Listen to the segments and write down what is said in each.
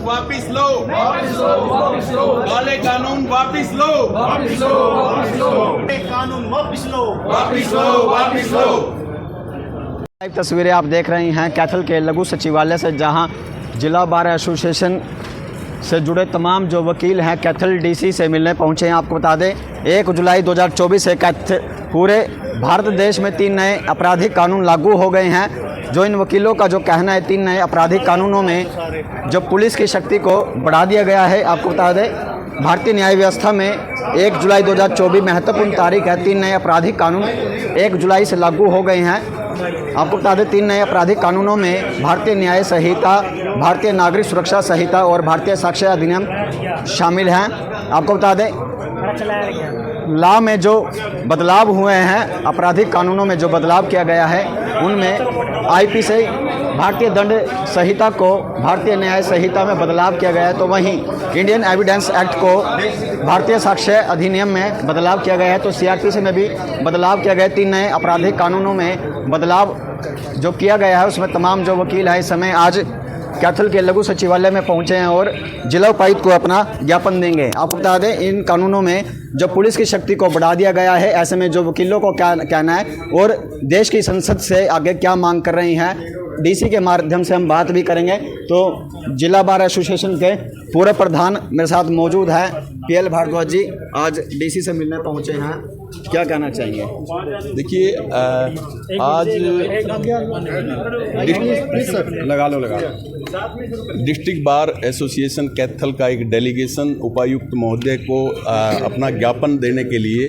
वापिस लो, वापिस लो, वापिस लो, काले कानून वापिस लो, वापिस लो, वापिस लो, कानून वापिस लो, वापिस लो, वापिस लो। लाइव तस्वीरें आप देख रही हैं कैथल के लघु सचिवालय से, जहां जिला बार एसोसिएशन से जुड़े तमाम जो वकील हैं कैथल डीसी से मिलने पहुंचे हैं। आपको बता दें 1 जुलाई 2024 से पूरे भारत देश में 3 नए आपराधिक कानून लागू हो गए हैं। जो इन वकीलों का जो कहना है, 3 नए आपराधिक कानूनों में जो पुलिस की शक्ति को बढ़ा दिया गया है। आपको बता दें भारतीय न्याय व्यवस्था में 1 जुलाई 2024 महत्वपूर्ण तारीख है। 3 नए आपराधिक कानून 1 जुलाई से लागू हो गए हैं। आपको बता दें 3 नए आपराधिक कानूनों में भारतीय न्याय संहिता, भारतीय नागरिक सुरक्षा संहिता और भारतीय साक्ष्य अधिनियम शामिल हैं। आपको बता दें लॉ में जो बदलाव हुए हैं, आपराधिक कानूनों में जो बदलाव किया गया है, उनमें आईपीसी भारतीय दंड संहिता को भारतीय न्याय संहिता में बदलाव किया गया है, तो वहीं इंडियन एविडेंस एक्ट को भारतीय साक्ष्य अधिनियम में बदलाव किया गया है। तो सीआरपीसी में भी बदलाव किया गया है। 3 नए आपराधिक कानूनों में बदलाव जो किया गया है, उसमें तमाम जो वकील हैं इस समय आज कैथल के लघु सचिवालय में पहुंचे हैं और जिला उपायुक्त को अपना ज्ञापन देंगे। आपको बता दें इन कानूनों में जो पुलिस की शक्ति को बढ़ा दिया गया है, ऐसे में जो वकीलों को क्या कहना है और देश की संसद से आगे क्या मांग कर रही हैं, डीसी के माध्यम से हम बात भी करेंगे। तो जिला बार एसोसिएशन के पूर्व प्रधान मेरे साथ मौजूद हैं पीएल भारद्वाज जी, आज डीसी से मिलने पहुंचे हैं, क्या कहना चाहेंगे? देखिए आज डिस्ट्रिक्ट बार एसोसिएशन कैथल का एक डेलीगेशन उपायुक्त महोदय को अपना ज्ञापन देने के लिए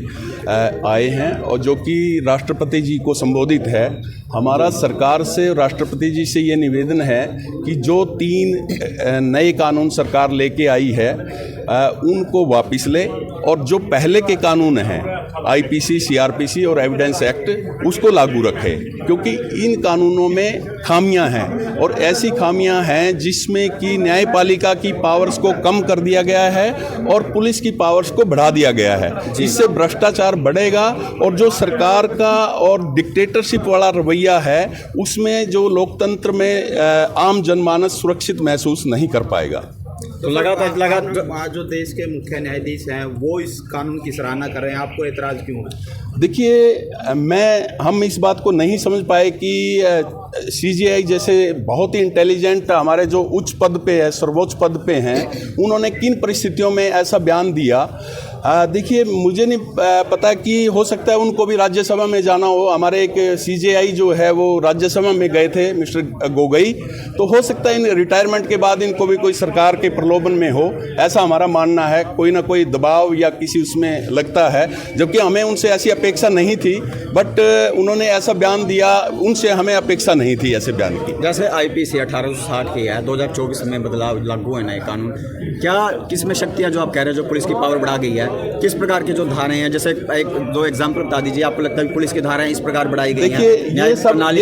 आए हैं, और जो कि राष्ट्रपति जी को संबोधित है। हमारा सरकार से, राष्ट्रपति जी से ये निवेदन है कि जो 3 नए कानून सरकार लेके आई है उनको वापस ले, और जो पहले के कानून हैं आईपीसी, सीआरपीसी और एविडेंस एक्ट, उसको लागू रखे, क्योंकि इन कानूनों में खामियां हैं, और ऐसी खामियां हैं जिसमें कि न्यायपालिका की पावर्स को कम कर दिया गया है और पुलिस की पावर्स को बढ़ा दिया गया है। इससे भ्रष्टाचार बढ़ेगा, और जो सरकार का और डिक्टेटरशिप वाला रवैया है, उसमें जो लोकतंत्र में आम जनमानस सुरक्षित महसूस नहीं कर पाएगा। तो लगातार जो देश के मुख्य न्यायाधीश हैं वो इस कानून की सराहना कर रहे हैं, आपको एतराज़ क्यों है? देखिए हम इस बात को नहीं समझ पाए कि सीजीआई जैसे बहुत ही इंटेलिजेंट हमारे जो उच्च पद पे है, सर्वोच्च पद पे हैं, उन्होंने किन परिस्थितियों में ऐसा बयान दिया। देखिए मुझे नहीं पता कि हो सकता है उनको भी राज्यसभा में जाना हो। हमारे एक सीजीआई जो है वो राज्यसभा में गए थे, मिस्टर गोगोई, तो हो सकता है इन रिटायरमेंट के बाद इनको भी कोई सरकार के प्रलोभन में हो, ऐसा हमारा मानना है। कोई ना कोई दबाव या किसी उसमें लगता है, जबकि हमें उनसे ऐसी अपेक्षा नहीं थी, बट उन्होंने ऐसा बयान दिया, उनसे हमें अपेक्षा नहीं थी ऐसे बयान की। जैसे आईपीसी 1860 की है, 2024 में बदलाव लागू है नए कानून, क्या किसमें शक्तियाँ जो आप कह रहे हैं, जो पुलिस की पावर बढ़ा गई है, किस प्रकार की जो धाराएं हैं, जैसे एक 2 एग्जाम्पल बता दीजिए, आपको लगता है पुलिस की धाराएं इस प्रकार बढ़ाई गई हैं? देखिए ये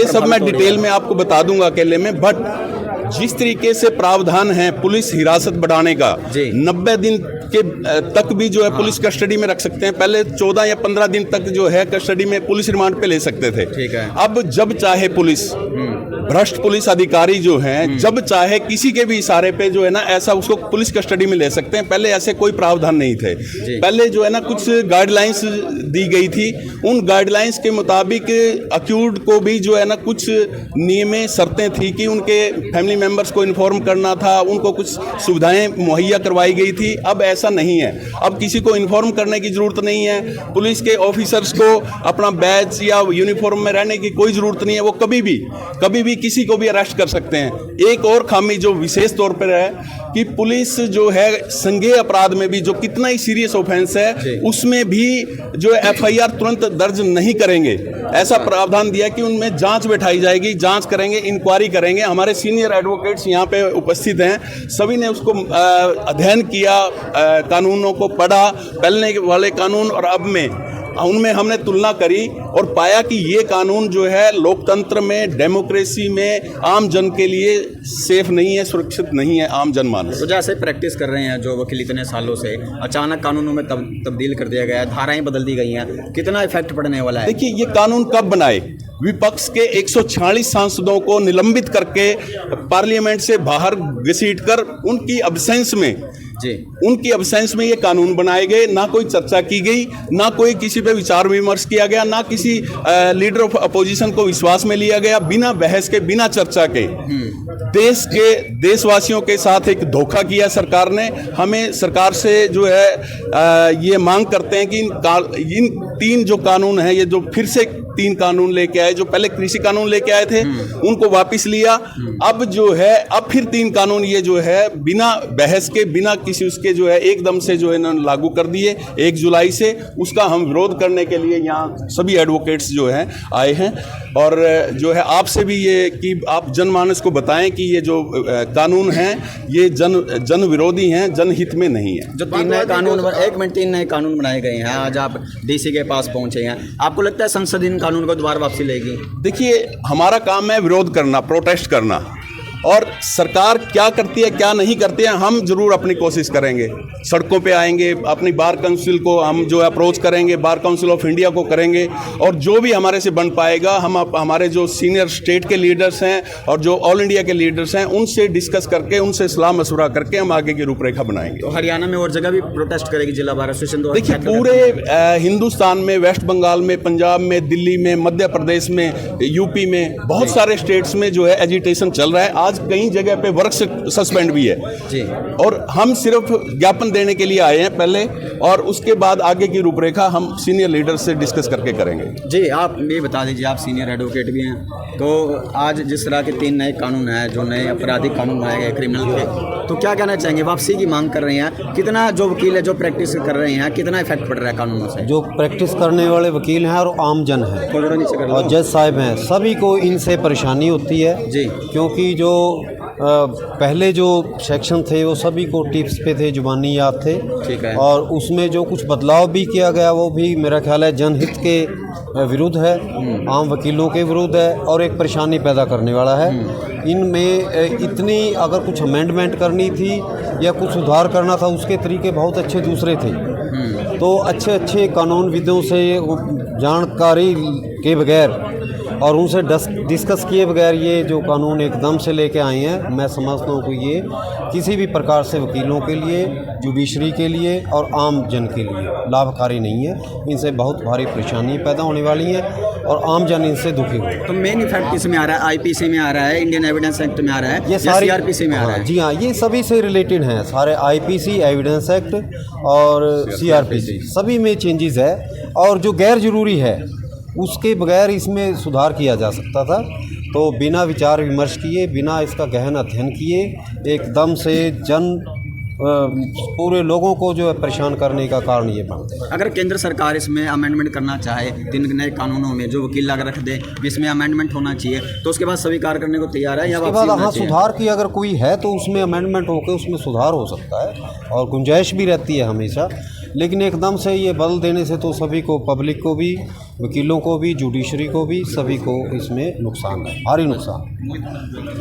सब मैं डिटेल में आपको बता दूंगा अकेले में, बट जिस तरीके से प्रावधान है पुलिस हिरासत बढ़ाने का, 90 दिन के तक भी जो है पुलिस कस्टडी में रख सकते हैं। पहले 14 या 15 दिन तक जो है कस्टडी में पुलिस रिमांड पे ले सकते थे। ठीक है। अब जब चाहे पुलिस, भ्रष्ट पुलिस अधिकारी जो हैं, जब चाहे किसी के भी इशारे पे जो है ना ऐसा उसको पुलिस कस्टडी में ले सकते हैं। पहले ऐसे कोई प्रावधान नहीं थे। पहले जो है ना कुछ गाइडलाइंस दी गई थी, उन गाइडलाइंस के मुताबिक अक्यूज्ड को भी जो है ना कुछ नियमें शर्तें थी कि उनके फैमिली मेंबर्स को इन्फॉर्म करना था, उनको कुछ सुविधाएं मुहैया करवाई गई थी। अब ऐसा नहीं है, अब किसी को इन्फॉर्म करने की जरूरत नहीं है। पुलिस के ऑफिसर्स को अपना बैच या यूनिफॉर्म में रहने की कोई जरूरत नहीं है, वो कभी भी किसी को भी अरेस्ट कर सकते हैं। एक और खामी जो विशेष तौर पर है कि पुलिस जो है संज्ञेय अपराध में भी, जो कितना ही सीरियस ऑफेंस है, उसमें भी जो एफआईआर तुरंत दर्ज नहीं करेंगे। ऐसा प्रावधान दिया कि उनमें जांच बैठाई जाएगी, जांच करेंगे, इंक्वायरी करेंगे। हमारे सीनियर एडवोकेट्स यहाँ पे उपस्थित हैं, सभी ने उसको अध्ययन किया, कानूनों को पढ़ा, पहले वाले कानून और अब में, उनमें हमने तुलना करी और पाया कि ये कानून जो है लोकतंत्र में, डेमोक्रेसी में आम जन के लिए सेफ नहीं है, सुरक्षित नहीं है आम जनमानस। तो जैसे प्रैक्टिस कर रहे हैं जो वकील इतने सालों से, अचानक कानूनों में तब्दील कर दिया गया है, धाराएं बदल दी गई हैं, कितना इफेक्ट पड़ने वाला है? देखिए ये कानून कब बनाए, विपक्ष के 146 सांसदों को निलंबित करके पार्लियामेंट से बाहर घसीटकर उनकी अब्सेंस में ये कानून बनाए गए। ना कोई चर्चा की गई, ना कोई किसी पे विचार विमर्श किया गया, ना किसी लीडर ऑफ अपोजिशन को विश्वास में लिया गया। बिना बहस के, बिना चर्चा के देशवासियों के साथ एक धोखा किया सरकार ने। हमें सरकार से जो है ये मांग करते हैं कि इन 3 जो कानून हैं, ये जो फिर से 3 कानून लेके आए, जो पहले कृषि कानून लेके आए थे उनको वापस लिया। अब जो है अब फिर 3 कानून ये जो है बिना बहस के, बिना किसी उसके जो है एकदम से जो है ना लागू कर दिए 1 जुलाई से। उसका हम विरोध करने के लिए यहाँ सभी एडवोकेट्स जो हैं आए हैं। और जो है आपसे भी ये कि आप जनमानस को बताएं कि ये जो कानून हैं ये जन विरोधी हैं, जनहित में नहीं है। जो 3 नए कानून 3 नए कानून बनाए गए हैं, आज आप डीसी के पास पहुंचे हैं, आपको लगता है संसद इन कानून को दोबारा वापसी लेगी? देखिए, हमारा काम है विरोध करना, प्रोटेस्ट करना, और सरकार क्या करती है क्या नहीं करती है हम जरूर अपनी कोशिश करेंगे। सड़कों पे आएंगे, अपनी बार काउंसिल को हम जो अप्रोच करेंगे, बार काउंसिल ऑफ इंडिया को करेंगे, और जो भी हमारे से बन पाएगा हम हमारे जो सीनियर स्टेट के लीडर्स हैं और जो ऑल इंडिया के लीडर्स हैं उनसे डिस्कस करके, उनसे सलाह मशवरा करके हम आगे की रूपरेखा बनाएंगे। तो हरियाणा में और जगह भी प्रोटेस्ट करेगी जिला बार एसोसिएशन? देखिए, पूरे हिंदुस्तान में, वेस्ट बंगाल में, पंजाब में, दिल्ली में, मध्य प्रदेश में, यूपी में, बहुत सारे स्टेट्स में जो है एजिटेशन चल रहा है। आज कई जगह पे वर्क सस्पेंड भी है जी। और हम सिर्फ ज्ञापन देने के लिए आए हैं पहले, और उसके बाद आगे की रूपरेखा हम सीनियर लीडर से डिस्कस करके करेंगे। जी, आप ये बता दीजिए, आप सीनियर एडवोकेट भी हैं, तो आज जिस तरह के 3 नए कानून हैं, जो नए आपराधिक कानून बनाए गए क्रिमिनल के, तो क्या कहना चाहेंगे? वापसी की मांग कर रहे हैं, कितना जो वकील है जो प्रैक्टिस कर रहे हैं, कितना इफेक्ट पड़ रहा है कानूनों से? जो प्रैक्टिस करने वाले वकील हैं और आम जन हैं और जज साहब हैं, सभी को इनसे परेशानी होती है जी। क्योंकि जो पहले जो सेक्शन थे वो सभी को टिप्स पे थे, जुबानी याद थे, ठीक है। और उसमें जो कुछ बदलाव भी किया गया वो भी मेरा ख्याल है जनहित के विरुद्ध है, आम वकीलों के विरुद्ध है और एक परेशानी पैदा करने वाला है। इनमें इतनी अगर कुछ अमेंडमेंट करनी थी या कुछ सुधार करना था, उसके तरीके बहुत अच्छे दूसरे थे। तो अच्छे कानूनविदों से जानकारी के बगैर और उनसे डिस्कस किए बगैर ये जो कानून एकदम से लेके आए हैं, मैं समझता हूँ कि ये किसी भी प्रकार से वकीलों के लिए, जुडिशरी के लिए और आम जन के लिए लाभकारी नहीं है। इनसे बहुत भारी परेशानी पैदा होने वाली है और आम जन इनसे दुखी हो। तो मेन इफेक्ट किस में आ रहा है? आईपीसी में आ रहा है, इंडियन एविडेंस एक्ट में आ रहा है, ये सारी सीआरपीसी में आ रहा है? जी हाँ, ये सभी से रिलेटेड हैं, सारे आईपीसी, एविडेंस एक्ट और सीआरपीसी, सभी में चेंजेस है। और जो गैर जरूरी है उसके बगैर इसमें सुधार किया जा सकता था। तो बिना विचार विमर्श किए, बिना इसका गहन अध्ययन किए, एकदम से पूरे लोगों को जो है परेशान करने का कारण ये बनता है। अगर केंद्र सरकार इसमें अमेंडमेंट करना चाहे 3 नए कानूनों में, जो वकील अगर रख दे इसमें अमेंडमेंट होना चाहिए, तो उसके बाद स्वीकार करने को तैयार है या उसके बाद हाँ, सुधार की अगर कोई है तो उसमें अमेंडमेंट होकर उसमें सुधार हो सकता है और गुंजाइश भी रहती है हमेशा। लेकिन एकदम से ये बदल देने से तो सभी को, पब्लिक को भी, वकीलों को भी, जुडिशरी को भी, सभी को इसमें नुकसान है, भारी नुकसान।